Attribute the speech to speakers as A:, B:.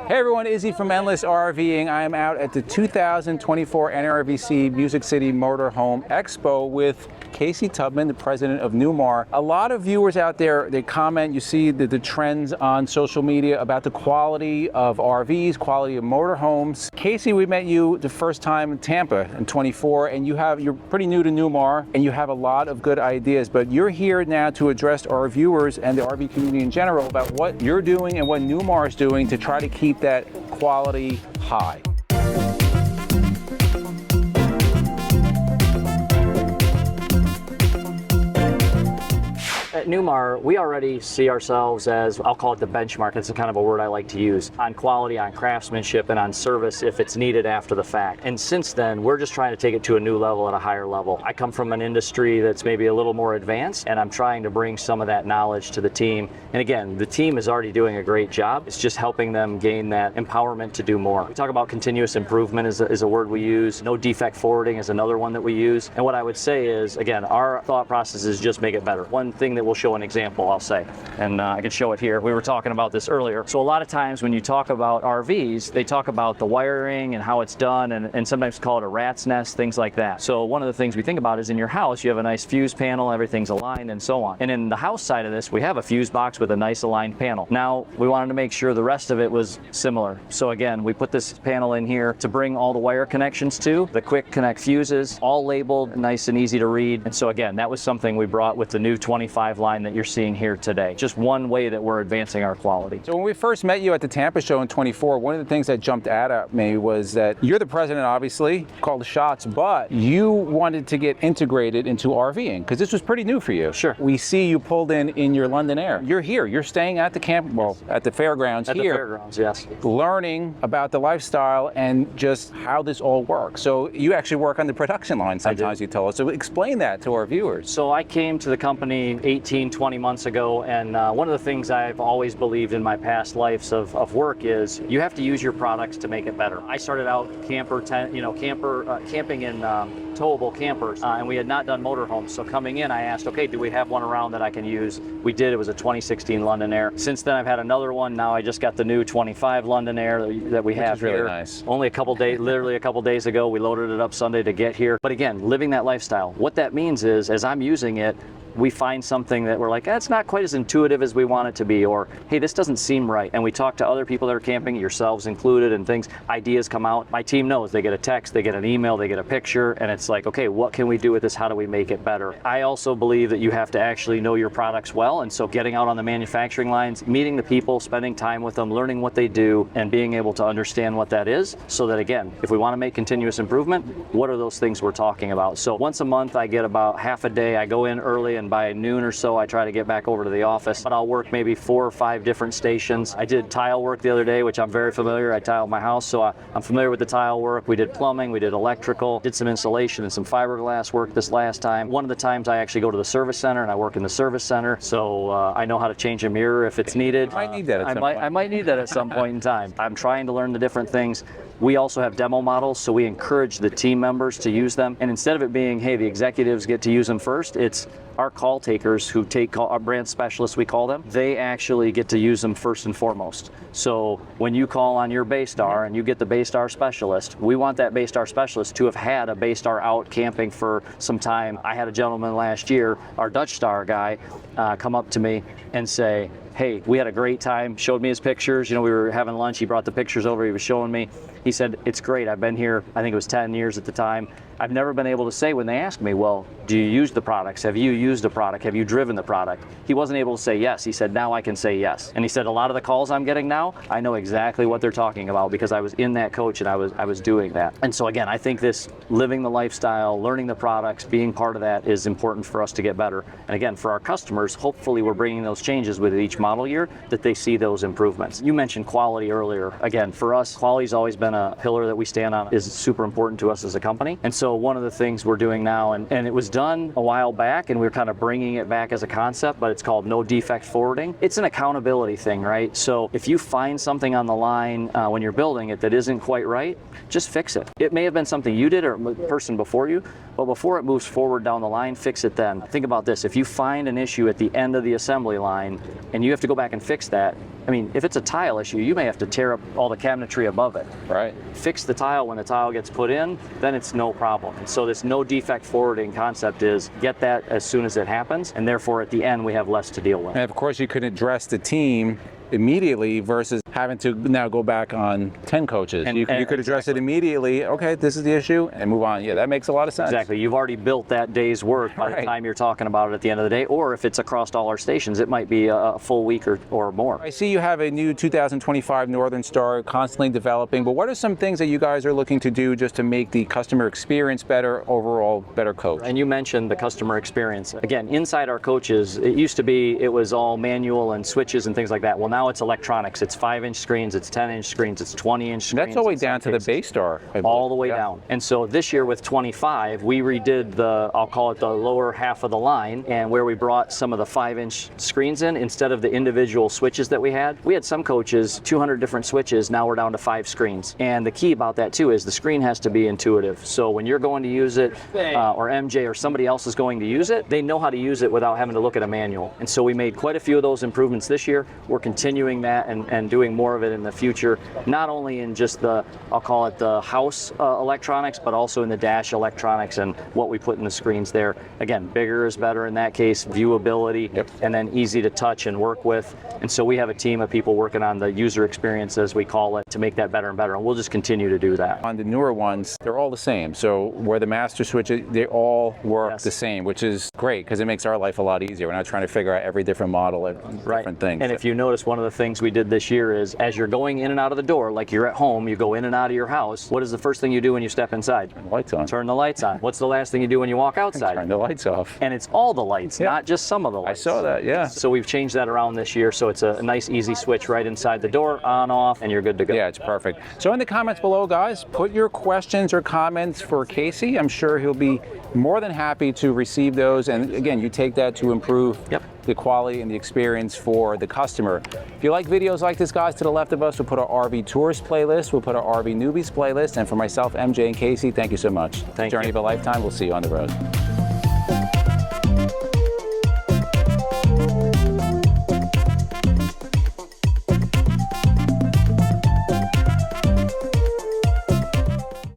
A: Hey everyone, Izzy from Endless RVing. I am out at the 2024 NRVC Music City Motorhome Expo with Casey Tubman, the president of Newmar. A lot of viewers out there, they comment, you see the trends on social media about the quality of RVs, quality of motorhomes. Casey, we met you the first time in Tampa in 24, and you're pretty new to Newmar, and you have a lot of good ideas, but you're here now to address our viewers and the RV community in general about what you're doing and what Newmar is doing to try to keep that quality high.
B: At Newmar, we already see ourselves as, I'll call it the benchmark, it's a kind of a word I like to use, on quality, on craftsmanship, and on service if it's needed after the fact. And since then, we're just trying to take it to a new level, at a higher level. I come from an industry that's maybe a little more advanced, and I'm trying to bring some of that knowledge to the team. And again, the team is already doing a great job. It's just helping them gain that empowerment to do more. We talk about continuous improvement is a word we use. No defect forwarding is another one that we use. And what I would say is, again, our thought process is just make it better. One thing that we'll show an example, I'll say, and I can show it here. We were talking about this earlier. So a lot of times when you talk about RVs, they talk about the wiring and how it's done, and sometimes call it a rat's nest, things like that. So one of the things we think about is in your house, you have a nice fuse panel, everything's aligned and so on. And in the house side of this, we have a fuse box with a nice aligned panel. Now, we wanted to make sure the rest of it was similar. So again, we put this panel in here to bring all the wire connections to, the quick connect fuses, all labeled, nice and easy to read. And so again, that was something we brought with the new 25 line that you're seeing here today. Just one way that we're advancing our quality.
A: So when we first met you at the Tampa show in 24, one of the things that jumped out at me was that you're the president, obviously, called the shots, but you wanted to get integrated into RVing because this was pretty new for you.
B: Sure.
A: We see you pulled in your London Air. You're here. You're staying at the camp, well, at the fairgrounds
B: here. At the fairgrounds, yes.
A: Learning about the lifestyle and just how this all works. So you actually work on the production line sometimes, you tell us. So explain that to our viewers.
B: So I came to the company 18, 20 months ago, and one of the things I've always believed in my past lives of work is you have to use your products to make it better. I started out camping in towable campers, and we had not done motorhomes. So coming in, I asked, okay, do we have one around that I can use? We did. It was a 2016 London Air. Since then, I've had another one. Now I just got the new 25 London Air that we have
A: really
B: here.
A: Nice.
B: Only a couple days, literally a couple days ago, we loaded it up Sunday to get here. But again, living that lifestyle. What that means is, as I'm using it, we find something that we're like, it's not quite as intuitive as we want it to be, or hey, this doesn't seem right. And we talk to other people that are camping, yourselves included, and things, ideas come out. My team knows, they get a text, they get an email, they get a picture, and it's like, okay, what can we do with this? How do we make it better? I also believe that you have to actually know your products well, and so getting out on the manufacturing lines, meeting the people, spending time with them, learning what they do, and being able to understand what that is, so that again, if we want to make continuous improvement, what are those things we're talking about? So once a month, I get about half a day. I go in early, and by noon or so, I try to get back over to the office. But I'll work maybe 4 or 5 different stations. I did tile work the other day, which I'm very familiar. I tiled my house, so I'm familiar with the tile work. We did plumbing, we did electrical, did some insulation and some fiberglass work this last time. One of the times I actually go to the service center, and I work in the service center, so I know how to change a mirror if it's needed.
A: You might need that at some point.
B: I might need that at some point in time. I'm trying to learn the different things. We also have demo models, so we encourage the team members to use them. And instead of it being, hey, the executives get to use them first, it's our call takers who take our brand specialists, we call them, they actually get to use them first and foremost. So when you call on your Baystar and you get the Baystar specialist, we want that Baystar specialist to have had a Baystar out camping for some time. I had a gentleman last year, our Dutch Star guy, come up to me and say, hey, we had a great time, showed me his pictures. You know, we were having lunch, he brought the pictures over, he was showing me. He said, it's great, I've been here, I think it was 10 years at the time. I've never been able to say when they ask me, well, do you use the products? Have you used the product? Have you driven the product? He wasn't able to say yes. He said, now I can say yes. And he said, a lot of the calls I'm getting now, I know exactly what they're talking about because I was in that coach and I was doing that. And so again, I think this living the lifestyle, learning the products, being part of that is important for us to get better. And again, for our customers, hopefully we're bringing those changes with each model year that they see those improvements. You mentioned quality earlier. Again, for us, quality's always been a pillar that we stand on, is super important to us as a company. And so one of the things we're doing now, and it was done a while back, and we're kind of bringing it back as a concept, but it's called no defect forwarding. It's an accountability thing, right? So if you find something on the line when you're building it that isn't quite right, just fix it. It may have been something you did or a person before you, but before it moves forward down the line, fix it then. Think about this. If you find an issue at the end of the assembly line and you have to go back and fix that. I mean, if it's a tile issue, you may have to tear up all the cabinetry above it.
A: Right.
B: Fix the tile when the tile gets put in, then it's no problem. And so this no defect forwarding concept is get that as soon as it happens, and therefore at the end we have less to deal with.
A: And of course you could address the team immediately versus having to now go back on 10 coaches. You could address it immediately. Okay, this is the issue, and move on. Yeah, that makes a lot of sense.
B: Exactly. You've already built that day's work by the time you're talking about it at the end of the day. Or if it's across all our stations, it might be a full week or more.
A: I see you have a new 2025 Northern Star constantly developing, but what are some things that you guys are looking to do just to make the customer experience better, overall better coach?
B: And you mentioned the customer experience. Again, inside our coaches, it used to be, it was all manual and switches and things like that. Well, now it's electronics. It's 5-inch screens, it's 10-inch screens, it's 20-inch screens.
A: That's all the way down to the base star.
B: All the way down. And so this year with 25, we redid the, I'll call it the lower half of the line, and where we brought some of the 5-inch screens in instead of the individual switches that we had. We had some coaches, 200 different switches, now we're down to 5 screens. And the key about that too is the screen has to be intuitive. So when you're going to use it, or MJ or somebody else is going to use it, they know how to use it without having to look at a manual. And so we made quite a few of those improvements this year. We're continuing that and doing more of it in the future, not only in just the, I'll call it the house electronics, but also in the dash electronics and what we put in the screens there. Again, bigger is better in that case, viewability, and then easy to touch and work with. And so we have a team of people working on the user experience, as we call it, to make that better and better, and we'll just continue to do that.
A: On the newer ones, they're all the same. So where the master switches, they all work the same, which is great because it makes our life a lot easier. We're not trying to figure out every different model, different things.
B: And if you notice, one of the things we did this year is, as you're going in and out of the door, like you're at home, you go in and out of your house, what is the first thing you do when you step inside?
A: Turn the lights on.
B: Turn the lights on. What's the last thing you do when you walk outside?
A: Turn the lights off.
B: And it's all the lights, not just some of the lights.
A: I saw that, yeah.
B: So we've changed that around this year, so it's a nice easy switch right inside the door, on, off, and you're good to go.
A: Yeah, it's perfect. So in the comments below, guys, put your questions or comments for Casey. I'm sure he'll be more than happy to receive those. And again, you take that to improve the quality and the experience for the customer. If you like videos like this, guys, to the left of us, we'll put our RV Tours playlist, we'll put our RV Newbies playlist, and for myself, MJ, and Casey, thank you so much.
B: Thank you.
A: Journey of a lifetime. We'll see you on the road.